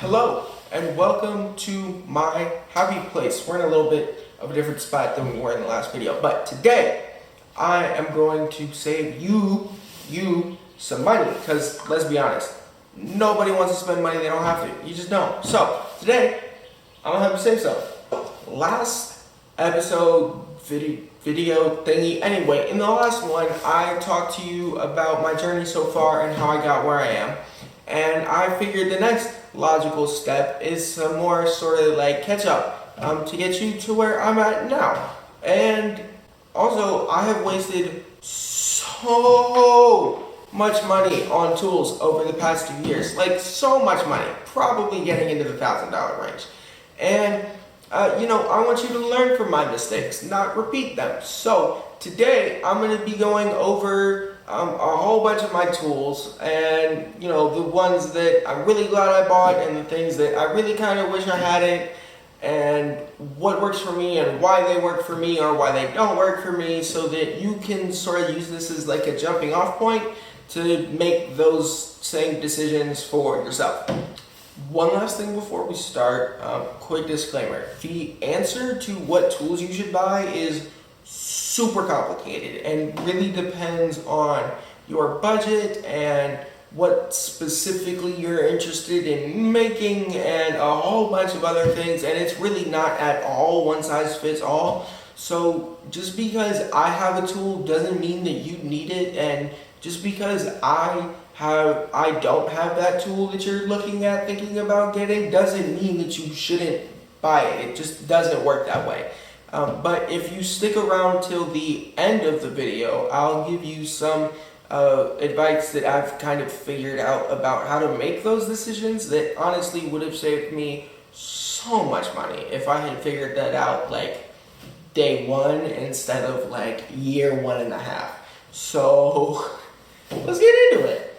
Hello and welcome to my happy place. We're in a little bit of a different spot than we were in the last video, but today I am going to save you some money, because let's be honest, nobody wants to spend money they don't have to. You just don't. So today I'm gonna help you save some. Last episode video thingy. Anyway, in the last one I talked to you about my journey so far and how I got where I am. And I figured the next logical step is some more sort of like catch up to get you to where I'm at now. And also, I have wasted so much money on tools over the past 2 years. Like, so much money. Probably getting into the $1,000 range. And, I want you to learn from my mistakes, not repeat them. So, today, I'm going to be going over a whole bunch of my tools, and the ones that I'm really glad I bought and the things that I really kind of wish I hadn't, and what works for me and why they work for me or why they don't work for me, so that you can sort of use this as like a jumping off point to make those same decisions for yourself. One last thing before we start, quick disclaimer. The answer to what tools you should buy is super complicated and really depends on your budget and what specifically you're interested in making and a whole bunch of other things, and it's really not at all one size fits all. So just because I have a tool doesn't mean that you need it, and just because I don't have that tool that you're looking at thinking about getting doesn't mean that you shouldn't buy it. It just doesn't work that way. But if you stick around till the end of the video, I'll give you some advice that I've kind of figured out about how to make those decisions that honestly would have saved me so much money if I had figured that out like day one instead of like year 1.5. So let's get into it.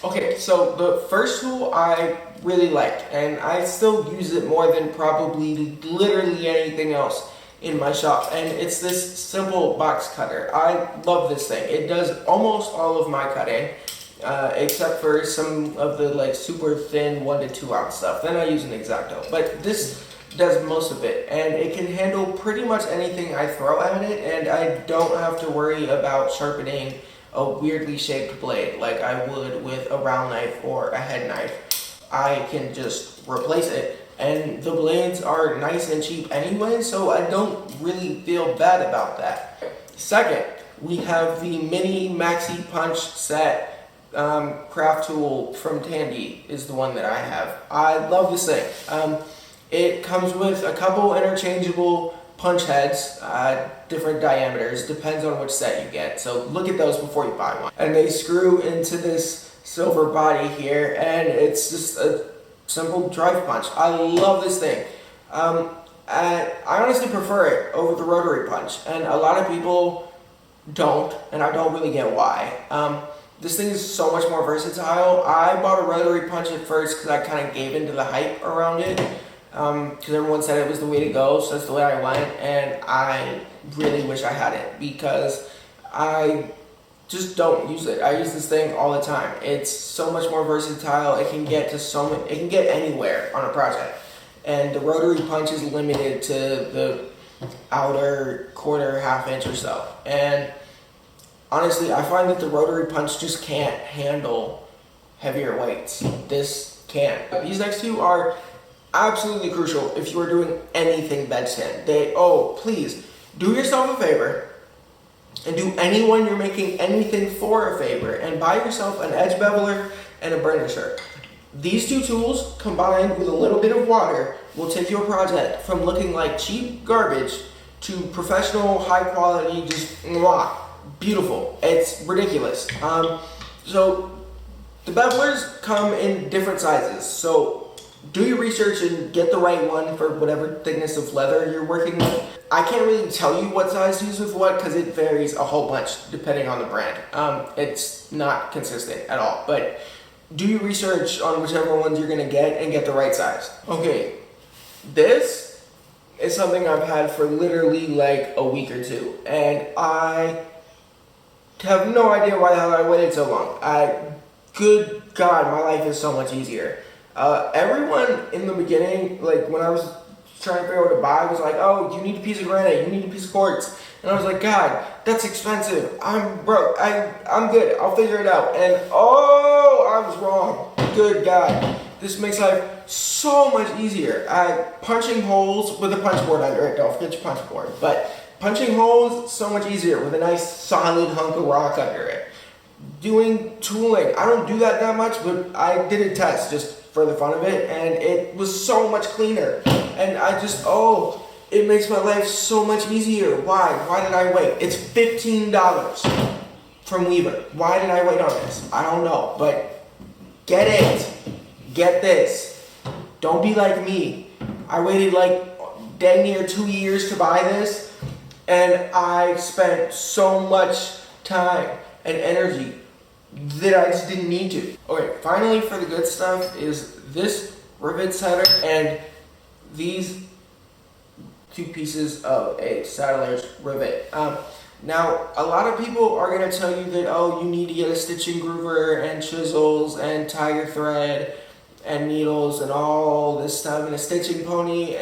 Okay, so the first tool I really like, and I still use it more than probably literally anything else in my shop, and it's this simple box cutter. I love this thing. It does almost all of my cutting, except for some of the like super thin 1 to 2 ounce stuff. Then I use an X-Acto, but this does most of it, and it can handle pretty much anything I throw at it, and I don't have to worry about sharpening a weirdly shaped blade like I would with a round knife or a head knife. I can just replace it, and the blades are nice and cheap anyway, so I don't really feel bad about that. Second, we have the mini maxi punch set craft tool from Tandy is the one that I have. I love this thing. It comes with a couple interchangeable punch heads, different diameters, depends on which set you get, so look at those before you buy one. And they screw into this silver body here, and it's just a simple drive punch. I love this thing. I honestly prefer it over the rotary punch, and a lot of people don't, and I don't really get why. This thing is so much more versatile. I bought a rotary punch at first because I kind of gave into the hype around it, because everyone said it was the way to go, so that's the way I went, and I really wish I had it because I just don't use it. I use this thing all the time. It's so much more versatile. It can get it can get anywhere on a project, and the rotary punch is limited to the outer quarter, half inch or so. And honestly, I find that the rotary punch just can't handle heavier weights. This can. These next two are absolutely crucial if you are doing anything bedstand. Please do yourself a favor and do anyone you're making anything for a favor and buy yourself an edge beveler and a burnisher. These two tools combined with a little bit of water will take your project from looking like cheap garbage to professional, high quality, just beautiful. It's ridiculous. So the bevelers come in different sizes, so do your research and get the right one for whatever thickness of leather you're working with. I can't really tell you what size to use with what because it varies a whole bunch depending on the brand. It's not consistent at all, but do your research on whichever ones you're gonna get and get the right size. Okay, this is something I've had for literally like a week or two, and I have no idea why the hell I waited so long. Good God, my life is so much easier. Everyone in the beginning, like when I was trying to figure out what to buy, was like, oh, you need a piece of granite, you need a piece of quartz. And I was like, God, that's expensive. I'm broke. I'm good. I'll figure it out. And oh, I was wrong. Good God. This makes life so much easier. Punching holes with a punch board under it. Don't forget your punch board. But punching holes, so much easier with a nice solid hunk of rock under it. Doing tooling, I don't do that much, but I did a test just for the fun of it, and it was so much cleaner. And it makes my life so much easier. Why? Why did I wait? It's $15 from Weaver. Why did I wait on this? I don't know, but get it. Get this. Don't be like me. I waited like dang near 2 years to buy this, and I spent so much time and energy that I just didn't need to. Okay, finally for the good stuff is this rivet setter and these 2 pieces of a saddler's rivet. Now, a lot of people are going to tell you that, oh, you need to get a stitching groover and chisels and tiger thread and needles and all this stuff and a stitching pony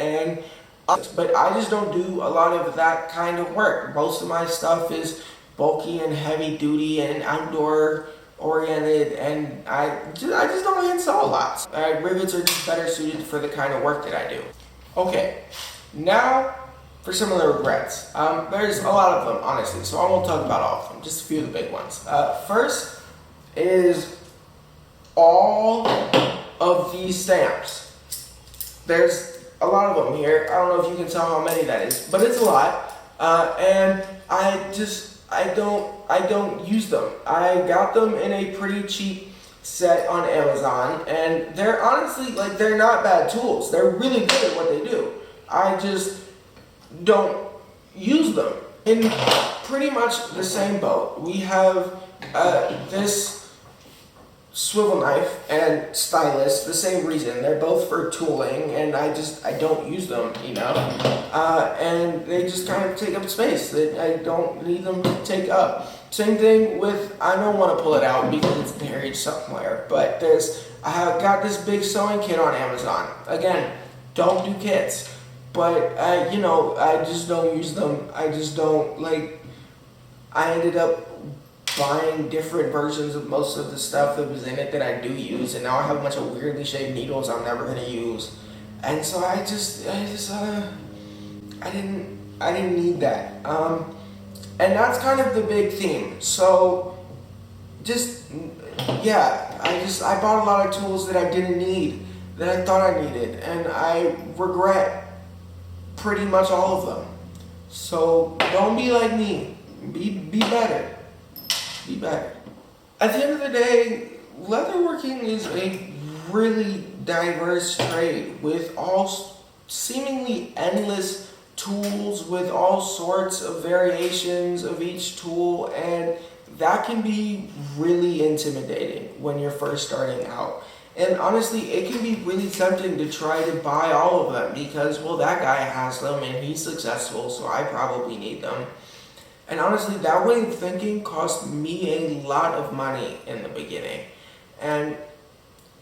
but I just don't do a lot of that kind of work. Most of my stuff is bulky and heavy duty and outdoor oriented, and I just don't hand sew a lot. Rivets are just better suited for the kind of work that I do. Okay, now for some of the regrets. There's a lot of them, honestly, so I won't talk about all of them, just a few of the big ones. First is all of these stamps. There's a lot of them here. I don't know if you can tell how many that is, but it's a lot. And I don't use them. I got them in a pretty cheap set on Amazon, and they're honestly, like, they're not bad tools. They're really good at what they do. I just don't use them. In pretty much the same boat, we have this swivel knife and stylus, the same reason. They're both for tooling, and I don't use them enough. And they just kind of take up space that I don't need them to take up. Same thing with, I don't want to pull it out because it's buried somewhere, but I have got this big sewing kit on Amazon. Again, don't do kits, but I just don't use them. I just don't, I ended up buying different versions of most of the stuff that was in it that I do use, and now I have a bunch of weirdly shaped needles I'm never gonna use, and so I didn't need that, and that's kind of the big theme. So I bought a lot of tools that I didn't need, that I thought I needed, and I regret pretty much all of them. So don't be like me. Be better. Be better. At the end of the day, leatherworking is a really diverse trade with all seemingly endless tools, with all sorts of variations of each tool, and that can be really intimidating when you're first starting out. And honestly, it can be really tempting to try to buy all of them because, well, that guy has them and he's successful, so I probably need them. And honestly, that way of thinking cost me a lot of money in the beginning. And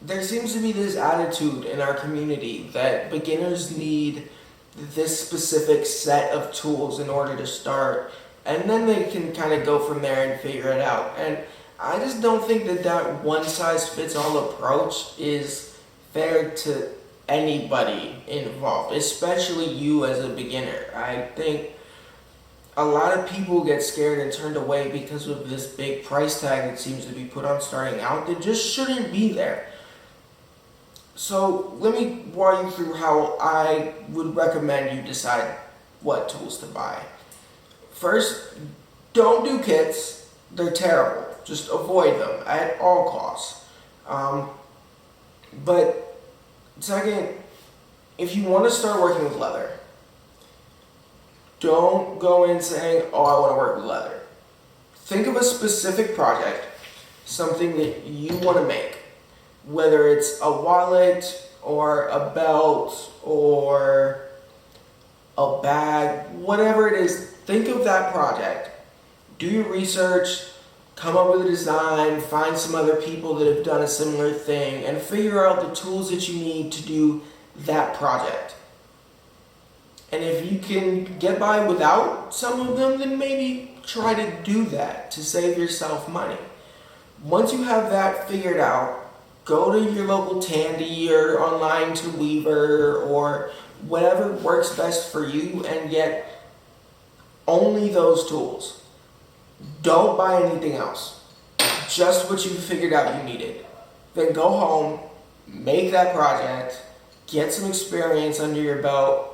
there seems to be this attitude in our community that beginners need this specific set of tools in order to start, and then they can kind of go from there and figure it out. And I just don't think that one-size-fits-all approach is fair to anybody involved, especially you as a beginner. I think a lot of people get scared and turned away because of this big price tag that seems to be put on starting out that just shouldn't be there. So let me walk you through how I would recommend you decide what tools to buy. First, don't do kits. They're terrible. Just avoid them at all costs. But second, if you want to start working with leather, don't go in saying, oh, I want to work with leather. Think of a specific project, something that you want to make, whether it's a wallet or a belt or a bag, whatever it is. Think of that project, do your research, come up with a design, find some other people that have done a similar thing, and figure out the tools that you need to do that project. And if you can get by without some of them, then maybe try to do that to save yourself money. Once you have that figured out, go to your local Tandy or online to Weaver or whatever works best for you and get only those tools. Don't buy anything else. Just what you figured out you needed. Then go home, make that project, get some experience under your belt,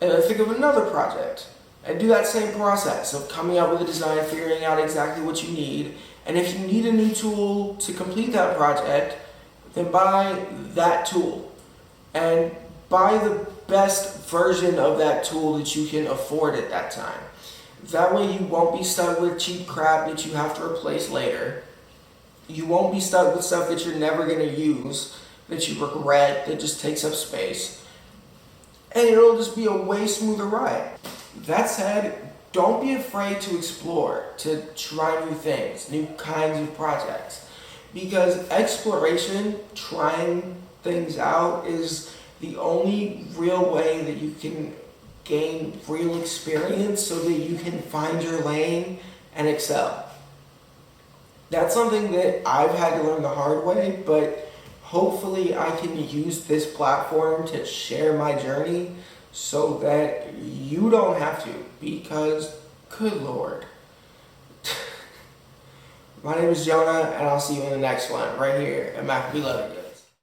and then think of another project. And do that same process of coming up with a design, figuring out exactly what you need. And if you need a new tool to complete that project, then buy that tool. And buy the best version of that tool that you can afford at that time. That way you won't be stuck with cheap crap that you have to replace later. You won't be stuck with stuff that you're never going to use, that you regret, that just takes up space. And it'll just be a way smoother ride. That said, don't be afraid to explore, to try new things, new kinds of projects. Because exploration, trying things out, is the only real way that you can gain real experience so that you can find your lane and excel. That's something that I've had to learn the hard way, but hopefully I can use this platform to share my journey so that you don't have to, because good Lord. My name is Jonah, and I'll see you in the next one right here at Maccabee.